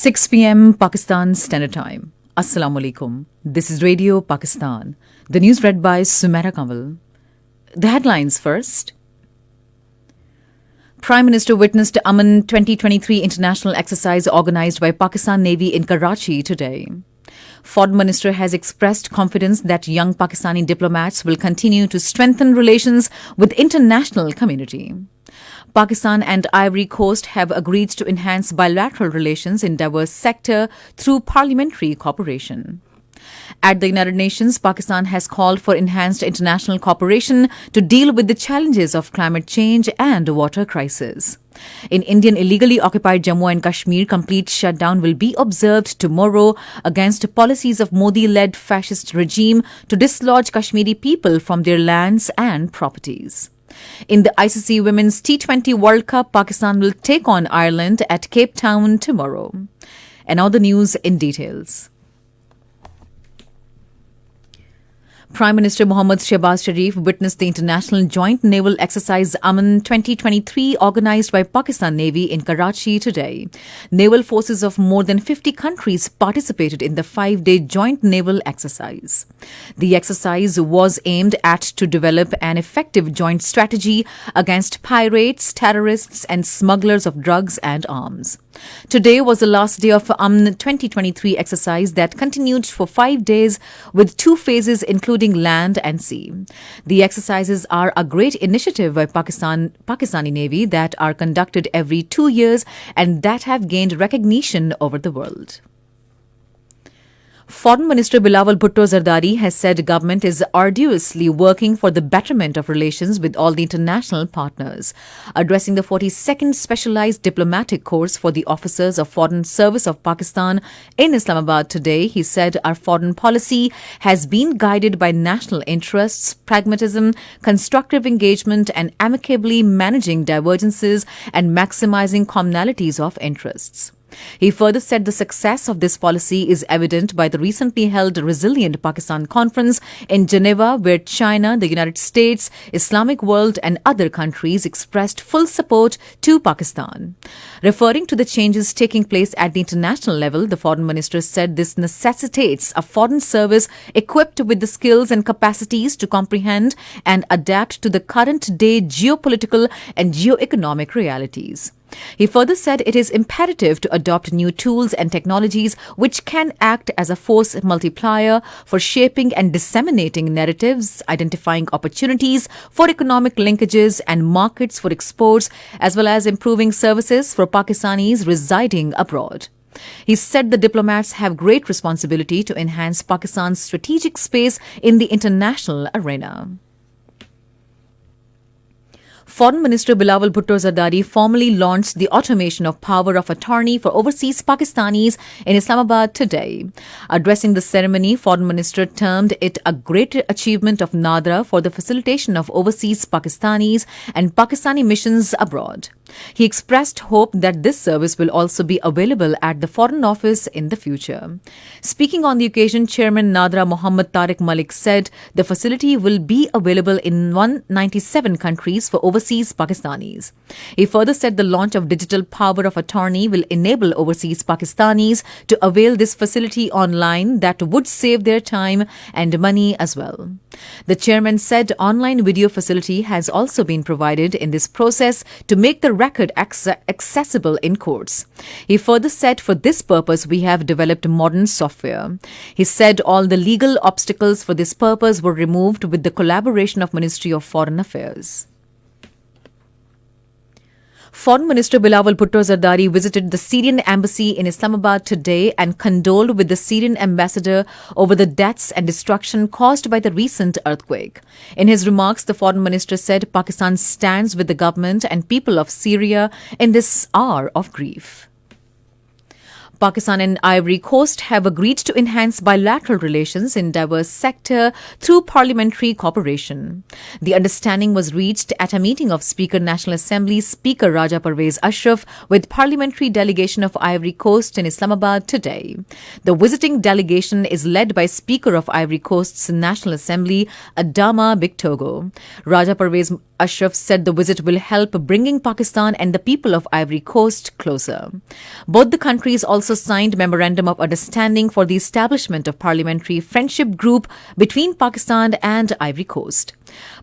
6 p.m. Pakistan Standard Time. Assalamu alaikum. This is Radio Pakistan. The news read by Sumaira Kanwal. The headlines first. Prime Minister witnessed Aman 2023 international exercise organized by Pakistan Navy in Karachi today. Foreign Minister has expressed confidence that young Pakistani diplomats will continue to strengthen relations with international community. Pakistan and Ivory Coast have agreed to enhance bilateral relations in diverse sectors through parliamentary cooperation. At the United Nations, Pakistan has called for enhanced international cooperation to deal with the challenges of climate change and water crisis. In Indian illegally occupied Jammu and Kashmir, complete shutdown will be observed tomorrow against policies of Modi-led fascist regime to dislodge Kashmiri people from their lands and properties. In the ICC Women's T20 World Cup, Pakistan will take on Ireland at Cape Town tomorrow. And now the news in details. Prime Minister Mohammad Shehbaz Sharif witnessed the International Joint Naval Exercise Aman 2023 organized by Pakistan Navy in Karachi today. Naval forces of more than 50 countries participated in the 5-day joint naval exercise. The exercise was aimed at to develop an effective joint strategy against pirates, terrorists and smugglers of drugs and arms. Today was the last day of Aman 2023 exercise that continued for 5 days with 2 phases including land and sea. The exercises are a great initiative by Pakistani Navy that are conducted every 2 years and that have gained recognition over the world. Foreign Minister Bilawal Bhutto Zardari has said government is arduously working for the betterment of relations with all the international partners. Addressing the 42nd Specialized Diplomatic Course for the Officers of Foreign Service of Pakistan in Islamabad today, he said our foreign policy has been guided by national interests, pragmatism, constructive engagement and amicably managing divergences and maximizing commonalities of interests. He further said the success of this policy is evident by the recently held Resilient Pakistan Conference in Geneva, where China, the United States, Islamic world and other countries expressed full support to Pakistan. Referring to the changes taking place at the international level, the Foreign Minister said this necessitates a foreign service equipped with the skills and capacities to comprehend and adapt to the current day geopolitical and geoeconomic realities. He further said it is imperative to adopt new tools and technologies which can act as a force multiplier for shaping and disseminating narratives, identifying opportunities for economic linkages and markets for exports, as well as improving services for Pakistanis residing abroad. He said the diplomats have great responsibility to enhance Pakistan's strategic space in the international arena. Foreign Minister Bilawal Bhutto Zardari formally launched the automation of power of attorney for overseas Pakistanis in Islamabad today. Addressing the ceremony, Foreign Minister termed it a great achievement of NADRA for the facilitation of overseas Pakistanis and Pakistani missions abroad. He expressed hope that this service will also be available at the Foreign Office in the future. Speaking on the occasion, Chairman NADRA Muhammad Tariq Malik said the facility will be available in 197 countries for overseas Pakistanis. He further said the launch of digital power of attorney will enable overseas Pakistanis to avail this facility online that would save their time and money as well. The chairman said online video facility has also been provided in this process to make the record accessible in courts. He further said for this purpose we have developed modern software. He said all the legal obstacles for this purpose were removed with the collaboration of Ministry of Foreign Affairs. Foreign Minister Bilawal Bhutto Zardari visited the Syrian embassy in Islamabad today and condoled with the Syrian ambassador over the deaths and destruction caused by the recent earthquake. In his remarks, the Foreign Minister said Pakistan stands with the government and people of Syria in this hour of grief. Pakistan and Ivory Coast have agreed to enhance bilateral relations in diverse sectors through parliamentary cooperation. The understanding was reached at a meeting of Speaker National Assembly Speaker Raja Parvez Ashraf with parliamentary delegation of Ivory Coast in Islamabad today. The visiting delegation is led by Speaker of Ivory Coast's National Assembly, Adama Bictogo. Raja Parvez Ashraf said the visit will help bringing Pakistan and the people of Ivory Coast closer. Both the countries also signed Memorandum of Understanding for the establishment of Parliamentary Friendship Group between Pakistan and Ivory Coast.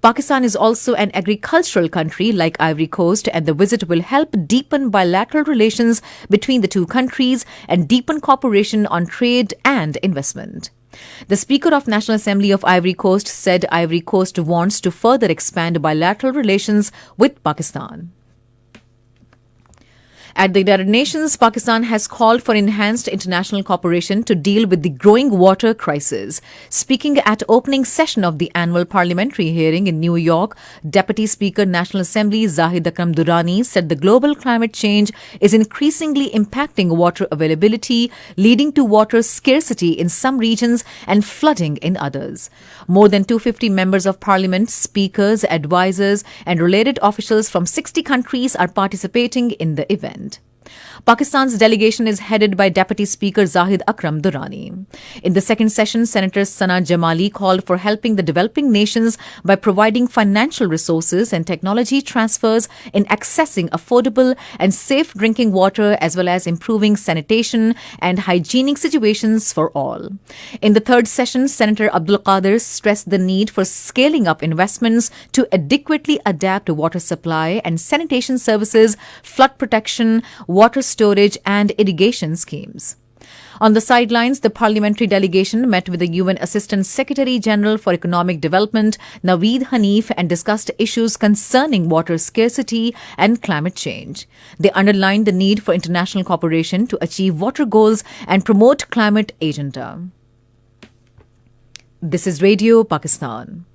Pakistan is also an agricultural country like Ivory Coast, and the visit will help deepen bilateral relations between the two countries and deepen cooperation on trade and investment. The Speaker of National Assembly of Ivory Coast said Ivory Coast wants to further expand bilateral relations with Pakistan. At the United Nations, Pakistan has called for enhanced international cooperation to deal with the growing water crisis. Speaking at opening session of the annual parliamentary hearing in New York, Deputy Speaker National Assembly Zahid Akram Durrani said the global climate change is increasingly impacting water availability, leading to water scarcity in some regions and flooding in others. More than 250 members of parliament, speakers, advisors and related officials from 60 countries are participating in the event. Pakistan's delegation is headed by Deputy Speaker Zahid Akram Durrani. In the second session, Senator Sana Jamali called for helping the developing nations by providing financial resources and technology transfers in accessing affordable and safe drinking water, as well as improving sanitation and hygienic situations for all. In the third session, Senator Abdul Qadir stressed the need for scaling up investments to adequately adapt water supply and sanitation services, flood protection, water storage and irrigation schemes. On the sidelines, the parliamentary delegation met with the UN Assistant Secretary General for Economic Development, Naveed Hanif, and discussed issues concerning water scarcity and climate change. They underlined the need for international cooperation to achieve water goals and promote climate agenda. This is Radio Pakistan.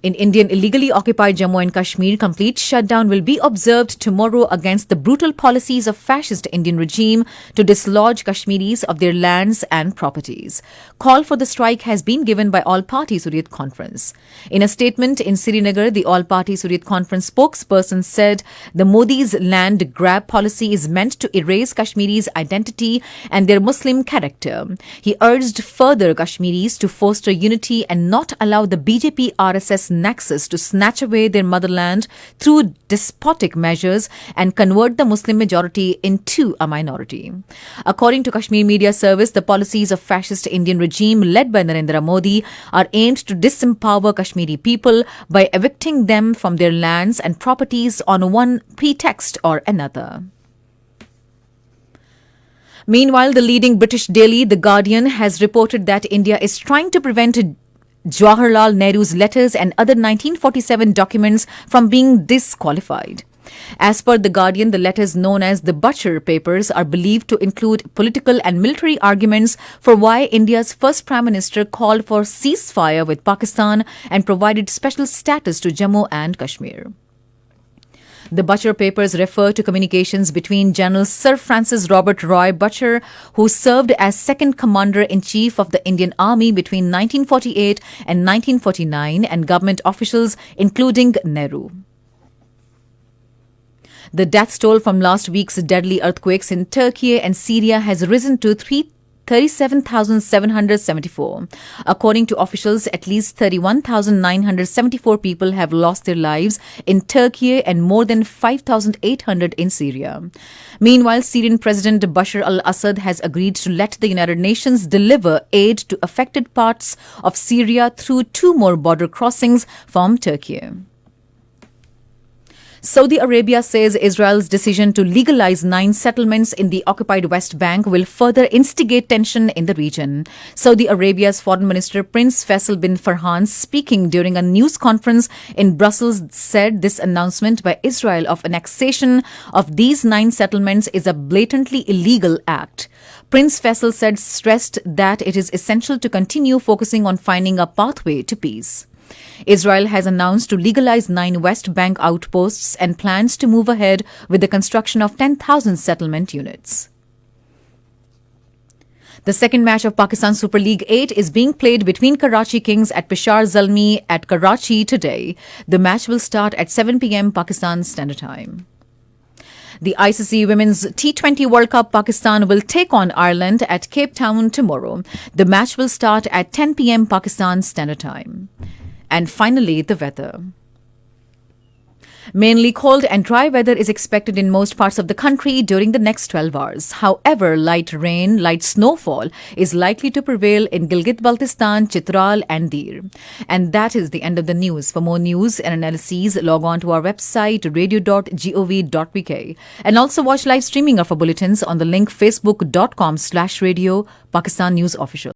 In Indian illegally occupied Jammu and Kashmir, complete shutdown will be observed tomorrow against the brutal policies of fascist Indian regime to dislodge Kashmiris of their lands and properties. Call for the strike has been given by All-Party Hurriyat Conference. In a statement in Srinagar, the All-Party Hurriyat Conference spokesperson said the Modi's land grab policy is meant to erase Kashmiris' identity and their Muslim character. He urged further Kashmiris to foster unity and not allow the BJP-RSS nexus to snatch away their motherland through despotic measures and convert the Muslim majority into a minority. According to Kashmir Media Service, the policies of fascist Indian regime led by Narendra Modi are aimed to disempower Kashmiri people by evicting them from their lands and properties on one pretext or another. Meanwhile, the leading British daily, The Guardian, has reported that India is trying to prevent Jawaharlal Nehru's letters and other 1947 documents from being disqualified. As per The Guardian, the letters known as the Butcher Papers are believed to include political and military arguments for why India's first Prime Minister called for ceasefire with Pakistan and provided special status to Jammu and Kashmir. The Butcher Papers refer to communications between General Sir Francis Robert Roy Butcher, who served as second Commander-in-Chief of the Indian Army between 1948 and 1949, and government officials including Nehru. The death toll from last week's deadly earthquakes in Turkey and Syria has risen to 37,774. According to officials, at least 31,974 people have lost their lives in Turkey and more than 5,800 in Syria. Meanwhile, Syrian President Bashar al-Assad has agreed to let the United Nations deliver aid to affected parts of Syria through 2 more border crossings from Turkey. Saudi Arabia says Israel's decision to legalize 9 settlements in the occupied West Bank will further instigate tension in the region. Saudi Arabia's Foreign Minister Prince Faisal bin Farhan, speaking during a news conference in Brussels, said this announcement by Israel of annexation of these 9 settlements is a blatantly illegal act. Prince Faisal stressed that it is essential to continue focusing on finding a pathway to peace. Israel has announced to legalize 9 West Bank outposts and plans to move ahead with the construction of 10,000 settlement units. The second match of Pakistan Super League 8 is being played between Karachi Kings at Peshawar Zalmi at Karachi today. The match will start at 7 p.m. Pakistan Standard Time. The ICC Women's T20 World Cup Pakistan will take on Ireland at Cape Town tomorrow. The match will start at 10 p.m. Pakistan Standard Time. And finally, the weather. Mainly cold and dry weather is expected in most parts of the country during the next 12 hours. However, light rain, light snowfall is likely to prevail in Gilgit-Baltistan, Chitral and Dir. And that is the end of the news. For more news and analyses, log on to our website radio.gov.pk and also watch live streaming of our bulletins on the link facebook.com/radio Pakistan News Official.